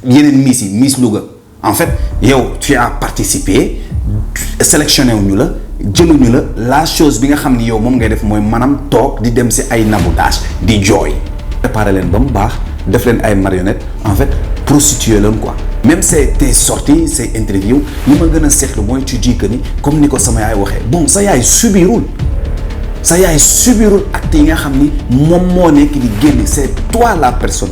yeneen Miss Louga en fait yow tu as participé sélectionné wuñu la jëluñu la chose bi nga xam ni yow moom ngay def mooy maanaam toog di dem si ay naboudage di jooy. préparer leen ba mu baax def leen ay marionnettes en fait prostituer leen quoi. même tes sorties ces interviews li ma gën a seetlu mooy tu dis que ni comme ni ko sama yaay waxee bon sa yaay subirul acte yi nga xam ni moom moo nekk di génn c'est toi la personne.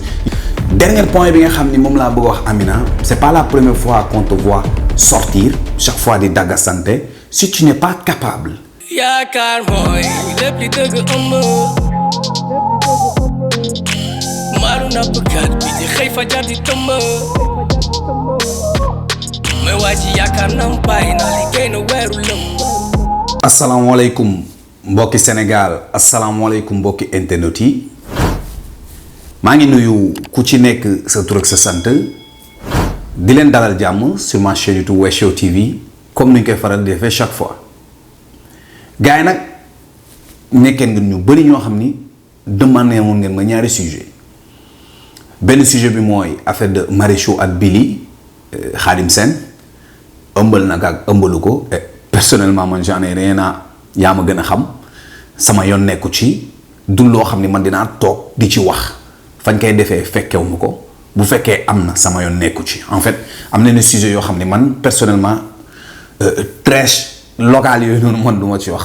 dernier point bi nga xam ni moom laa bëgg a wax Amina c'est pas la première fois qu'on te voit sortir chaque fois di dagga santé si tu n'es pas capable. yaakaar mooy lépp li dëgg ëmb maalu nappkat bi di xëy fajar di tëmb mais waa ji yaakaar nam bàyyi na liggéey na weeru lëm. asalaamaaleykum mbokki Sénégal asalaamaaleykum mbokki internet yi maa ngi nuyu ku ci nekk sa tur ak sa sant di leen dalal jàmm sur ma chaîne YouTube Wes Show TV comme ni ñu koy faral di defee chaque fois gars yi nag nekkeen ngeen ñu bëri ñoo xam ni demandé woon ngeen ma ñaari sujet benn sujet bi mooy affaire de Marichou ak Billy Khadim Sène ëmbal nag ak ëmbalu ko personnellement man j'en ai rien à yaa ma gën a xam sama yoon nekku ci du loo xam ni man dinaa toog di ci wax fañ koy defee fekkewu ma ko bu fekkee am na sama yoon nekku ci en fait am na ne sujet yoo xam ne man personnellement trash local yooyu noonu man du ma ci wax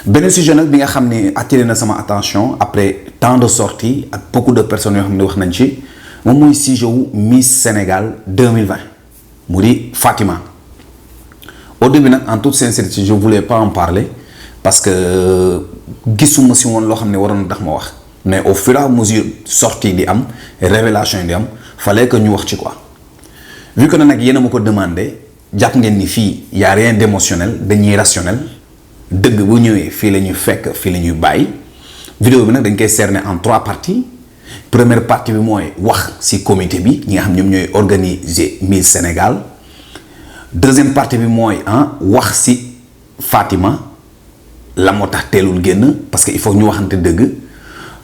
benn sujet nag bi nga xam ne attiré na sama attention après tant de sorties ak beaucoup de personnes yoo xam ne wax nañ ci moom mooy sujet wu Miss Sénégal 2020 mu di Fatima. au début nag en toute sincérité je voulais pas en parler parce que gisuma si woon loo xam ne waroon tax ma wax mais au fur et à mesure sortie di am révélation yi di am fallait que ñu wax ci quoi vu que nag yéen a ma ko demandé jàpp ngeen ni fii y a rien d'émotionnel dañuy rationnel dëgg bu ñëwee fii la ñuy fekk fii la ñuy bàyyi vidéo bi nag dañ koy cerner en 3 parties première partie bi mooy wax ci comité bi ñi nga xam ñoom ñooy organiser Miss Sénégal deuxième partie bi mooy wax ci Fatima la moo tax teelul génn parce que il faut ñu waxante dëgg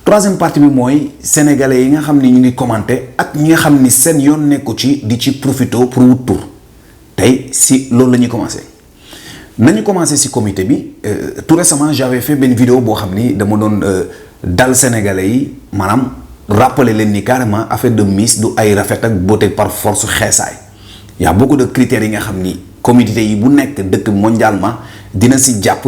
troisième partie bi mooy sénégalais yi nga xam ni ñu ngi commenter ak ñi nga xam ni seen yoon nekku ci di ci profité pour wut tur tey si loolu la ñuy commencer nañu commencer ci comité bi tout récemment j'avais fait benn vidéo boo xam ni dama doon dal sénégalais yi maanaam rappeler leen ni carrément affaire de Miss du ay rafet ak beauté par force xeesaay y a beaucoup de critères yi nga xam ni communauté yi bu nekk dëkk mondialement dina ci jàpp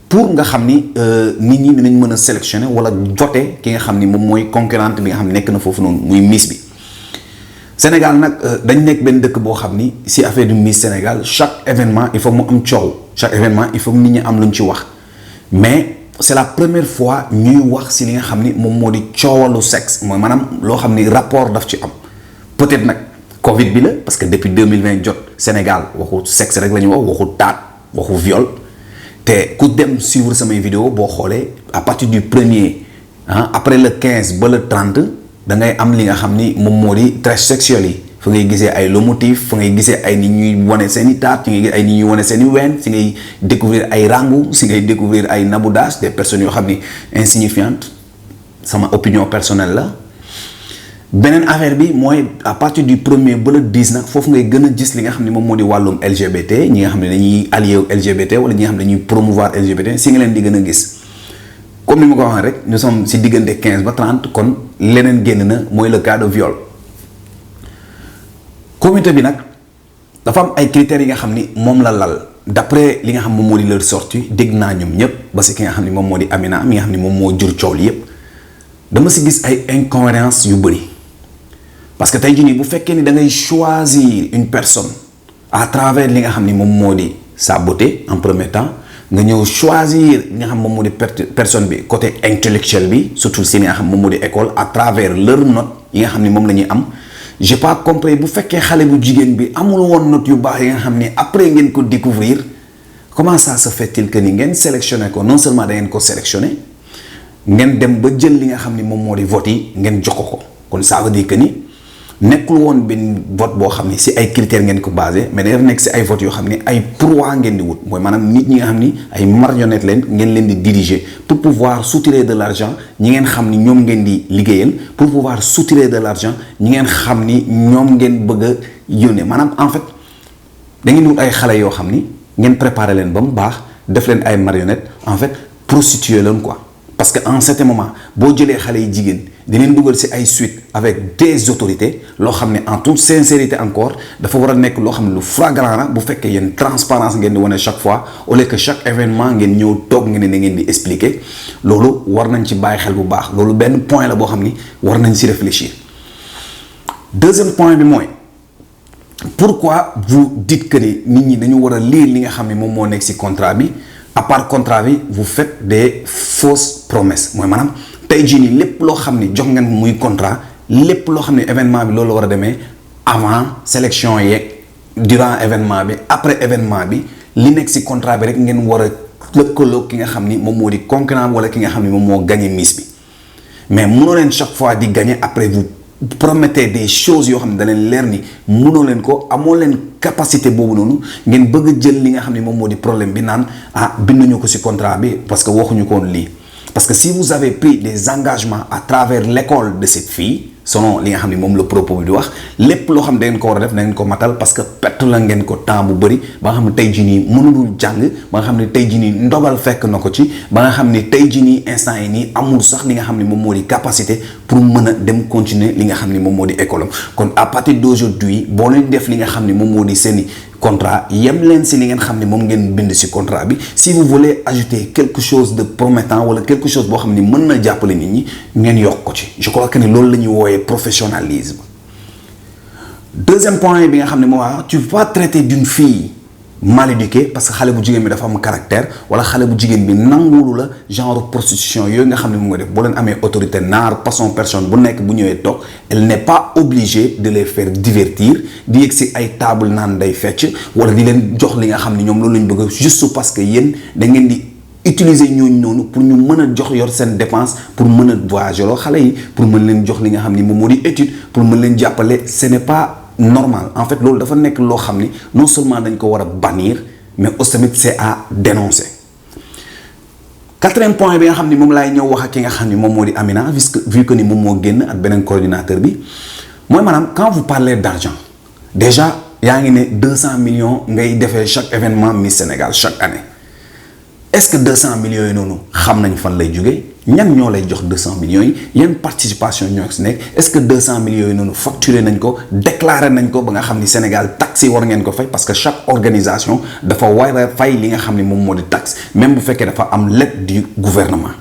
pour nga xam ni nit ñi dinañ mën a sélectionner wala voter ki nga xam ni moom mooy concurrente bi nga xam ne nekk na foofu noonu muy Miss bi. Sénégal nag dañ nekk benn dëkk boo xam ni ci affaire du Miss Sénégal chaque événement il faut mu am coow chaque événement il faut nit ñi am lu ñu ci wax mais c'est la première fois ñuy wax ci li nga xam ni moom moo di coowalu sexe mooy maanaam loo xam ni rapport daf ci am peut-être nag Covid bi la parce que depuis 2020 jot Sénégal waxu sexe rek la ñu waxu taat waxu viol te ku dem suivre samay vidéo boo xoolee à partir du 1er après le 15 ba le 30 da ngay am li nga xam ni moom moo di trash sexuel yi fa ngay gisee ay lomotif fa ngay gisee ay nit ñuy wane seen i taat ci ngay gis ay nit ñuy wane seen i ween si ngay découvrir ay rangu si ngay découvrir ay naboudage des personnes yoo xam ni insignifiantes sama opinion personnelle la. beneen affaire bi mooy à partir du 1er ba le 10 nag foofu ngay gën a gis li nga xam ne moom moo di wàllum LGBT ñi nga xam ne dañuy allié LGBT wala ñi nga xam ne dañuy promouvoir LGBT si nga leen di gën a gis comme ni ma ko waxee rek nous sommes si diggante 15 ba 30 kon leneen génn na mooy le cas de viol. comité bi nag dafa am ay critères yi nga xam ni moom la lal d'après li nga xam moom moo di leur sortie dégg naa ñoom ñëpp ba si ki nga xam ni moom moo di Amina mi nga xam ni moom moo jur coow li yëpp dama si gis ay incohérences yu bëri. parce que tey jii nii bu fekkee ni da ngay choisir une personne à travers li nga xam ni moom moo di sa beauté en premier temps nga ñëw choisir li nga xam moom moo di personne bi côté intellectuel bi surtout si li nga xam moom moo di école à travers leur note yi nga xam ni moom la ñuy am j'ai pas compris bu fekkee xale bu jigéen bi amul woon note yu baax yi nga xam ni après ngeen ko découvrir comment ça se fait-il que ni ngeen sélectionné ko non seulement da ngeen ko sélectionné ngeen dem ba jël li nga xam ni moom moo di vote yi ngeen jox ko kon ça veut dire que ni nekkul woon benn vote boo xam ni si ay critères ngeen ko basé mais dafa nekk si ay votes yoo xam ni ay proies ngeen di wut mooy maanaam nit ñi nga xam ni ay marionnettes leen ngeen leen di diriger pour pouvoir soutirer de l'argent ñi ngeen xam ni ñoom ngeen di liggéeyal pour pouvoir soutirer de l'argent ñi ngeen xam ni ñoom ngeen bëgg a yónnee maanaam en fait da ngeen di wut ay xale yoo xam ni ngeen préparer leen ba mu baax def leen ay marionnettes en fait prostituer leen quoi. Parce que en certain moment boo jëlee xale yi jigéen di leen dugal ci ay suite avec des autorités loo xam ne en toute sincérité encore dafa war a nekk loo xam ne lu flagrant la bu fekkee yéen transparence ngeen di wane chaque fois au lieu que chaque événement ngeen ñëw toog ngeen ne ngeen di expliquer loolu war nañ ci bàyyi xel bu baax loolu benn point la boo xam ni war nañ ci réfléchir. Deuxième point bi mooy pourquoi vous dites que ni nit ñi dañu war a lire li nga xam ne moom moo nekk ci contrat bi. À part contrat bi vous faites des fausses promesses mooy maanaam tey jii nii lépp loo xam ni jox ngeen muy contrat lépp loo xam ne événement bi loolu la war a demee avant sélection yeeg durant événement bi après événement bi li nekk ci contrat bi rek ngeen war a lëkkaloo ki nga xam ni moom moo di concurrent wala ki nga xam ni moom moo gagné Miss bi mais mënoo leen chaque fois di gagné après vous promettez des choses yoo xam ne da leen leer ni mënoo leen ko amoo leen capacité boobu noonu ngeen bëgg a jël li nga xam ne moom moo di problème bi naan binduñu ko ci contrat bi parce que waxuñu ko woon lii parce que si vous avez pris des engagements à travers l'école de cette fille selon li nga xam ne moom la propos bi di wax lépp loo xam ne da ngeen ko war a def da ngeen ko matal parce que perte la ngeen ko temps bu bëri ba nga xam ne tey jii nii mënulul jàng ba nga xam ne tey jii nii ndogal fekk na ko ci ba nga xam ne tey jii nii instant yi nii amul sax li nga xam ne moom moo di capacité pour mën a dem continuer li nga xam ne moom moo di école am kon à partir d'aujourd'hui boo leen def li nga xam ne moom moo di seeni contrat yem leen si li ngeen xam ne moom ngeen bind si contrat bi si vous voulez ajouter quelque chose de promettant wala quelque chose boo xam ne mën na jàppale nit ñi ngeen yokk ko ci je crois que ni loolu la ñuy wooyee professionnalisme. Deuxième point bi nga xam ne moo wax tu peux pas traiter d'une fille mal éduquée parce que xale bu jigéen bi dafa am caractère wala xale bu jigéen bi nanguwulu la genre prostitution yooyu nga xam ne mu nga def boo leen amee autorité naar façon personne bu nekk bu ñëwee toog elle n'est pas obligée de les faire divertir di yegg si ay table naan day fecc wala di leen jox li nga xam ne ñoom loolu lañ bëgg juste parce que yéen da ngeen di utiliser ñooñu noonu pour ñu mën a jox yor seen dépense pour mën a voyager loo xale yi pour mën leen jox li nga xam ni moom moo di étude pour mën leen jàppale ce n'est pas normal en fait loolu dafa nekk loo xam ni non seulement dañ ko war a bannir mais aussi tamit c'est à dénoncer. Quatrième point bi nga xam ni moom laay ñëw wax ak ki nga xam ni moom moo di Amina vu que ni moom moo génn ak beneen coordinateur bi mooy maanaam quand vous parlez d'argent déjà yaa ngi ne 200 millions ngay defee chaque événement Miss Sénégal chaque année est-ce que 200 millions yi noonu xam nañ fan lay jógee ñan ñoo lay jox 200 millions yi yan participation ñoo si nekk est-ce que 200 millions yi noonu facturé nañ ko déclaré nañ ko ba nga xam ni Sénégal taxe yi war ngeen ko fay parce que chaque organisation dafa war a fay li nga xam ni moom moo di taxe même bu fekkee dafa am l'aide du gouvernement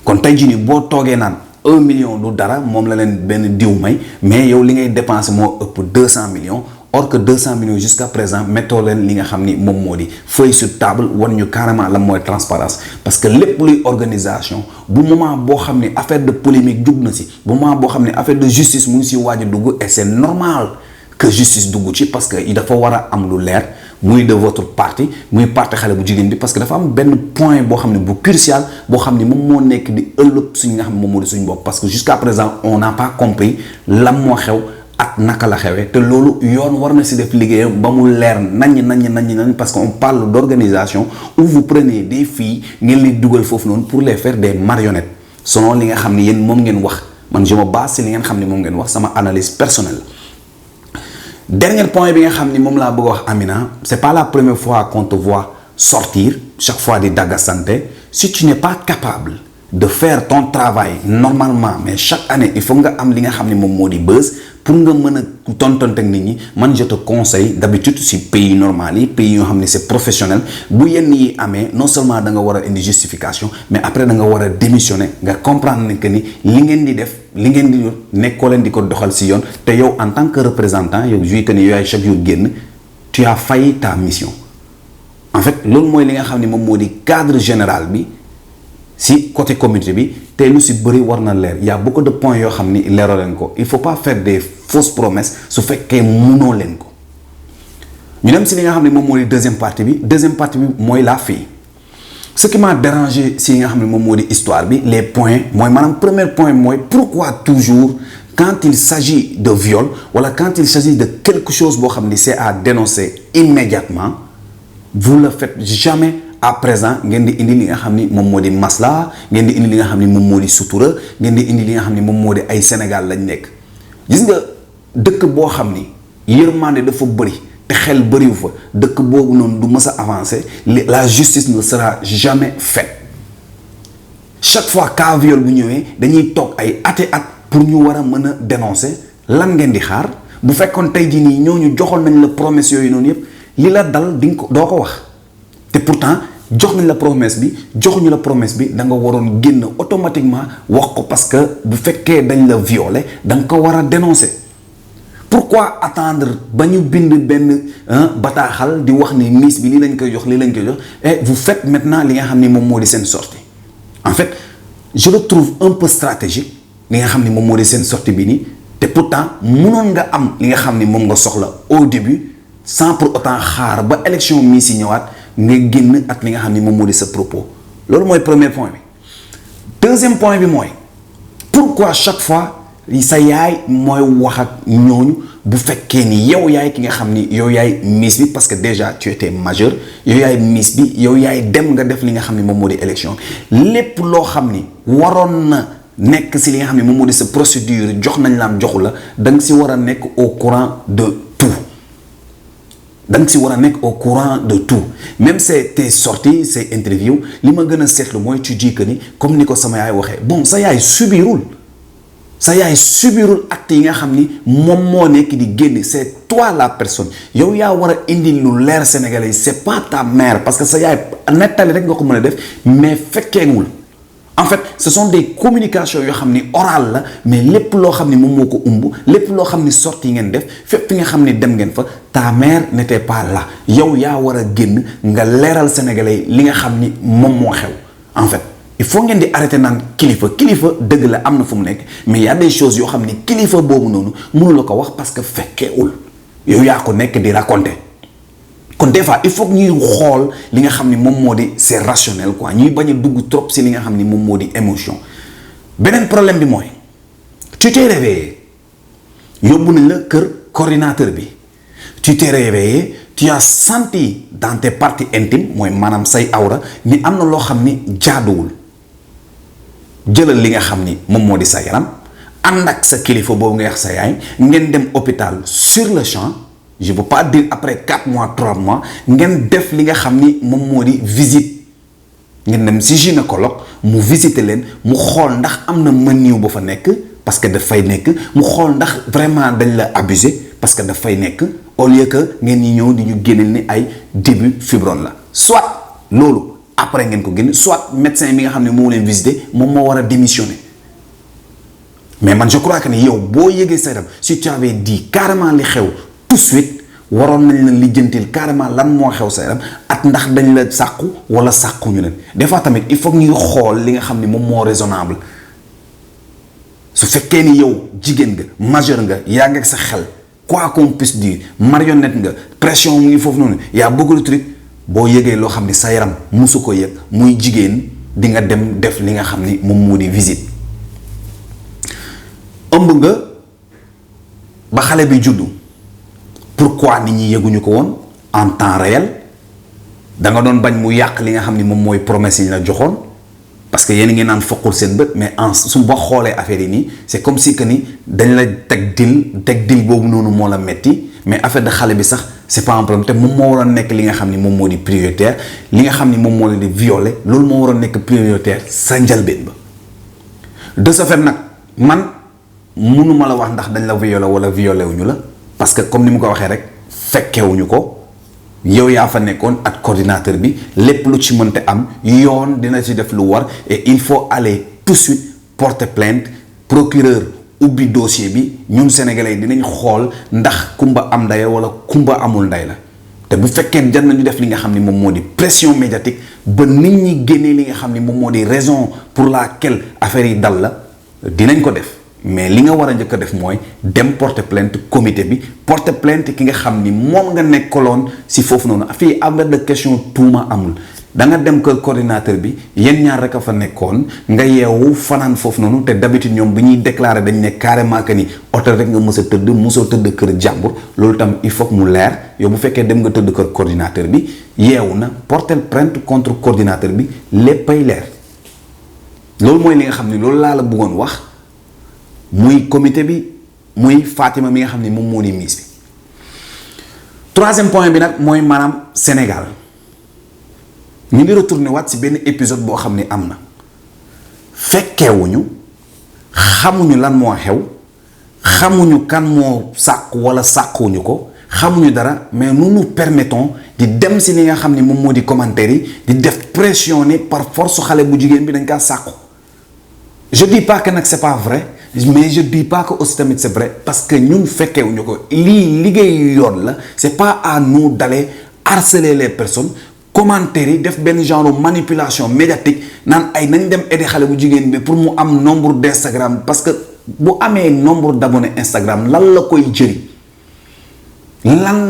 kon tey jii nii boo toogee naan 1 million du dara moom la leen benn diw may mais yow li ngay dépenser moo ëpp 200 millions. Or que 200 millions jusqu'à présent mettoo leen li nga xam ni moom moo di feuille sur table wan ñu carrément la mooy transparence parce que lépp luy organisation bu moment boo xam ni affaire de polémique jug na si bu moment boo xam ni affaire de justice mu ngi si waaj a dugg et c'est normal que justice dugg ci parce que dafa war a am lu leer muy de votre parti muy parti xale bu jigéen bi parce que dafa am benn point boo xam ne bu crucial boo xam ni moom moo nekk di ëllëg suñu nga xam ne moom moo di suñu bopp parce que jusqu'à présent on n'a pas compris lan moo xew. ak naka la xewee te loolu yoon war na si def liggéeyam ba mu leer nañ parce que on parle d'organisation où vous prenez des filles ngeen leen dugal foofu noonu pour les faire des marionnettes selon li nga xam ni yéen moom ngeen wax man je me base si li ngeen xam ni moom ngeen wax sama analyse personnelle. Dernier point bi nga xam ni moom laa bëgg a wax Amina c'est pas la première fois qu'on te voit sortir chaque fois di daggasante si tu n'es pas capable de faire ton travail normalement mais chaque année il faut nga am li nga xam ni moom moo di buzz pour nga mën a tontonte ak nit ñi man je te conseille d'habitude si pays normal yi pays yoo xam ne c'est professionnel bu yenn yi amee non seulement da nga war a indi justification mais après da nga war a démissionner nga comprendre ne que ni li ngeen di def li ngeen di nekkoo leen di ko doxal si yoon te yow en tant que représentant yow juy que ni yooyu chaque jour génn tu as failli ta mission en fait loolu mooy li nga xam ne moom moo di cadre général bi si côté communauté bi te lu si bëri war na leer y a beaucoup de points yoo xam ni leeroo leen ko il faut pas faire des fausses promesses su fekkee mënoo leen ko ñu dem si li nga xam ne moom moo di deuxième partie bi mooy la fille ce qui m'a dérangé si li nga xam ne moom moo di histoire bi les points mooy maanaam premier point mooy pourquoi toujours quand il s'agit de viol wala quand il s'agit de quelque chose boo xam ni c'est à dénoncer immédiatement vous le faites jamais à présent ngeen di indi li nga xam ni moom moo di masla ngeen di indi li nga xam ni moom moo di sutura ngeen di indi li nga xam ni moom moo di ay Sénégal lañ nekk gis nga dëkk boo xam ni yërmande dafa bëri te xel bëriwu fa dëkk boobu noonu du mës a avancer la justice ne sera jamais faite chaque fois cas viol bu ñëwee dañuy toog ay ati at pour ñu war a mën a dénoncer lan ngeen di xaar bu fekkoon tey jii nii ñooñu joxoon nañ la promesse yooyu noonu yëpp li la dal di nga ko doo ko wax te pourtant jox nañ la promesse bi joxuñu la promesse bi da nga waroon génn automatiquement wax ko parce que bu fekkee dañ la violer da nga ko war a dénoncer pourquoi attendre ba ñu bind benn bataaxal di wax ni miss bi lii lañ koy jox lii lañ koy jox et vous faites maintenant li nga xam ni moom moo di seen sortie en fait je le trouve un peu stratégique li nga xam ni moom moo di seen sortie bi nii te pourtant mënoon nga am li nga xam ni moom nga soxla au début sans pour autant xaar ba élection miss yi ñëwaat nga génn ak li nga xam ni moom moo di sa propos loolu mooy premier point bi deuxième point bi mooy pourquoi chaque fois sa yaay mooy wax ak ñooñu bu fekkee ni yow yaay ki nga xam ni yow yaay miss bi parce que déjà tu étais majeur yow yaay miss bi yow yaay dem nga def li nga xam ni moom moo di élection lépp loo xam ni waroon na nekk si li nga xam ni moom moo di sa procédure jox nañ la am joxu la da nga si war a nekk au courant de tout da nga si war a nekk au courant de tout même tes sorties ces interviews li ma gën a seetlu mooy tu dis que ni comme ni ko sama yaay waxee bon sa yaay subirul acte yi nga xam ni moom moo nekk di génn c'est toi la personne yow yaa war a indi lu leer Sénégalais yi c'est pas ta mère parce que sa yaay nettali rek nga ko mën a def mais fekkeewul en fait ce sont des communications yoo xam ni oral la mais lépp loo xam ni moom moo ko umb lépp loo xam ni sorti ngeen def fépp fi nga xam ni dem ngeen fa ta mère n'était pas là yow yaa war a génn nga leeral Sénégalais li nga xam ni moom moo xew en fait il faut ngeen di arrêter naan kilifa dëgg la am na fu mu nekk mais y a des choses yoo xam ni kilifa boobu noonu mënu la ko wax parce que fekkeewul yow yaa ko nekk di raconter kon des fois il faut que ñuy xool li nga xam ni moom moo di c'est rationnel quoi ñuy bañ a dugg trop si li nga xam ni moom moo di émotion beneen problème bi mooy tu t'es réveillé yóbbu nañ la kër coordinateur bi tu t'es réveillé tu as senti dans tes parties intimes mooy maanaam say awra ni am na loo xam ni jaaduwul jëlal li nga xam ni moom moo di sa yaram ànd ak sa kilifa boobu nga wax sa yaay ngeen dem hôpital sur le champ je veux pas dire après 4 mois 3 mois ngeen def li nga xam ni moom moo di visite ngeen dem si gynécologue mu visiter leen mu xool ndax am na mëniw ba fa nekk parce que dafay nekk mu xool ndax vraiment dañ la abuser parce que dafay nekk au lieu que ngeen ñi ñëw di ñu génneel ni ay début fibrome la soit loolu après ngeen ko génne soit médecin bi nga xam ne moo leen visiter moom moo war a démissionner mais man je crois que ni yow boo yëgee sa yaram si tu avais dit carrément li xew tout de suite waroon nañ leen lijjantil carrément lan moo xew sa yaram ak ndax dañ la sàqu wala sàquñu leen des fois tamit il faut que ñuy xool li nga xam ni moom moo raisonnable su fekkee ni yow jigéen nga majeur nga yaa ngi ak sa xel quoi qu'on puisse dire marionnette nga pression mu ngi foofu noonu yaa bëgg le truc boo yëgee loo xam ni sa yaram musu ko yëg muy jigéen di nga dem def li nga xam ni moom moo di visite ëmb nga ba xale bi juddu pourquoi nit ñi yëguñu ko woon en temps réel da nga doon bañ mu yàq li nga xam ni moom mooy promesse yi ñu la joxoon parce que yéen ngi naan foqul seen bët mais en su ba xoolee affaire yi nii c'est comme si que ni dañ la teg dil boobu noonu moo la metti mais affaire de xale bi sax c'est pas un problème te moom moo waroon nekk li nga xam ni moom moo di prioritaire li nga xam ni moom moo la di violer loolu moo waroon nekk prioritaire sa njalbeen ba de ce fait nag man mënuma la wax ndax dañ la violer wala violer wuñu la parce que comme ni mu ko waxee rek fekkewuñu ko yow yaa fa nekkoon ak coordinateur bi lépp lu ci mënte am yoon dina ci def lu war et il faut aller tout de suite porter plainte procureur ubbi dossier bi ñun sénégalais dinañ xool ndax kumba am ndey wala kumba amul ndey la te bu fekkee jar nañu def li nga xam ni moom moo di pression médiatique ba nit ñi génnee li nga xam ni moom moo di raison pour laquelle affaire yi dal la dinañ ko def mais li nga war a njëkk a def mooy dem porter plainte comité bi porter plainte ki nga xam ni moom nga nekkaloon si foofu noonu fii affaire de question tuuma amul da nga dem kër coordinateur bi yéen ñaar rek a fa nekkoon nga yeewu fanaan foofu noonu te d'habitude ñoom bi ñuy déclarer dañ ne carrément que ni hôtel rek nga mës a tëdd mosoo tëdd kër jàmbur loolu tam il faut que mu leer yow bu fekkee dem nga tëdd kër coordinateur bi yeewu na porter plainte contre coordinateur bi léppay leer loolu mooy li nga xam ni loolu laa la bëggoon wax muy comité bi muy Fatima mi nga xam ni moom moo di Miss bi. Troisième point bi nag mooy maanaam Sénégal ñu ngi retourné waat ci benn épisode boo xam ne am na fekkeewuñu xamuñu lan moo xew xamuñu kan moo sàkku walla sàkkuwuñu ko xamuñu dara mais nous nous permettons di dem ci li nga xam ne moom moo di commentaire yi di def pression ne par force xale bu jigéen bi dañ kaa sàkku. Je dis pas que nag c'est pas vrai mais je dis pas que aussi tamit c'est vrai parce que ñun fekkeewuñu ko lii liggéeyu yoon la c'est pas à nous d'aller harceler les personnes commentaires yi def benn genre manipulation médiatique naan ay nañ dem aider xale bu jigéen bi pour mu am nombre d'Instagram parce que bu amee nombre d'abonnés Instagram lan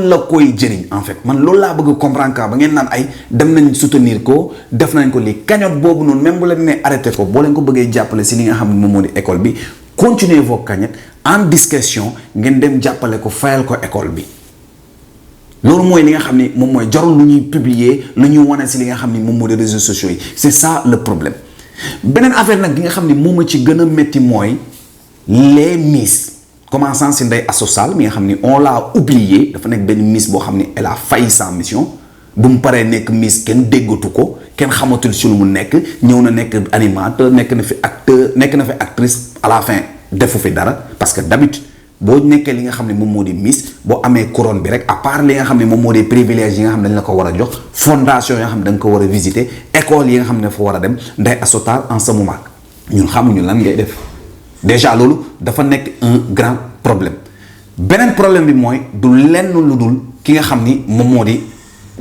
la koy jëriñ en fait man loolu laa bëgg comprendre ka ba ngeen naan ay dem nañ soutenir ko def nañ ko lii cagnotte boobu noonu même bu leen nee arrêté ko boo leen ko bëggee jàppale si li nga xam ne moom moo di école bi continuez vos cagnottes en discrétion ngeen dem jàppale ko fayal ko école bi loolu mooy li nga xam ni moom mooy jarul lu ñuy publier lu ñuy wane si li nga xam ni moom moo di réseaux sociaux yi c'est ça le problème. beneen affaire nag gi nga xam ni moom ma ci gën a métti mooy les Miss commençant si Ndeye Astou Sall mi nga xam ni on l'a oublié dafa nekk benn Miss boo xam ni elle a failli sa mission bu mu paree nekk Miss kenn déggatu ko kenn xamatul si lu mu nekk ñëw na nekk animateur nekk na fi acteur nekk na fi actrice à la fin defu fi dara parce que d'habitude boo nekkee li nga xam ne moom moo di Miss boo amee couronne bi rek à part li nga xam ne moom moo di privilèges yi nga xam ne dañ la ko war a jox fondation yoo xam ne da nga ko war a visiter école yi nga xam ne dafa war a dem Ndeye Astou Sall en ce moment ñun xamuñu lan ngay def déjà loolu dafa nekk un grand problème beneen problème bi mooy du lenn lu dul ki nga xam ni moom moo di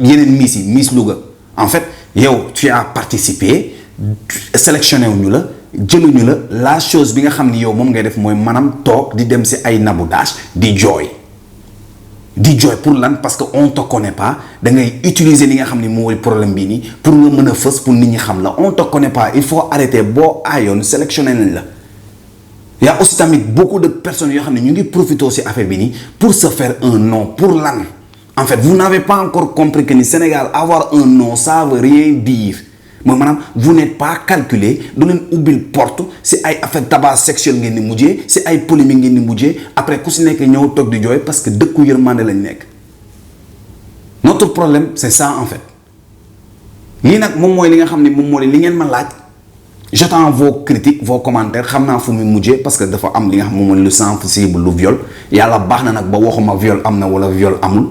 yeneen Miss yi Miss Louga en fait yow tu as participé sélectionné wuñu la jëluñu la chose bi nga xam ni yow moom ngay def mooy maanaam toog di dem ci ay naboudage di jooy pour lan parce que on te connaît pas da ngay utiliser li nga xam ni mooy problème bii nii pour nga mën a fës pour nit ñi xam la on te connaît pas il faut arrêter boo aayoon sélectionné nañ la. y a aussi tamit beaucoup de personnes yoo xam ne ñu ngi profité ci affaire bi nii pour se faire un nom pour lan en fait vous n'avez pas encore compris que ni Sénégal avoir un nom ça veut rien dire. mooy maanaam vous n'êtes pas calculé du leen ubbil porte si ay affaire tabac sexuel ngeen di mujjee si ay polémique ngeen di mujjee après ku si nekk ñëw toog di jooy parce que dëkku yërmande lañ nekk notre problème c'est ça en fait lii nag moom mooy li nga xam ne moom moo li ngeen ma laaj j'attends vos critiques vos commentaires xam naa fu mu mujjee parce que dafa am li nga xam moom mooy lu sensible lu viol yàlla baax na nag ba waxuma viol am na wala viol amul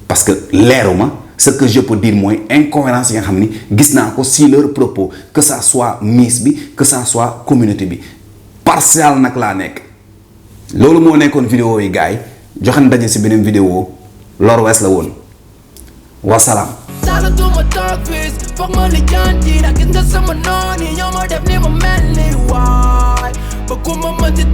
parce que leeruma ce que je peux dire mooy incohérence yi nga xam ni gis naa ko si leur propos que ça soit Miss bi que ça soit communauté bi partial nag laa nekk loolu moo nekkoon vidéo yi gars yi joxan daje si beneen vidéo Lor Wes la woon wasalaam. Fuck ma lijanti nak gis nga sama noon yi ñoo ma def ni ma mel ni waay ba ku ma mënti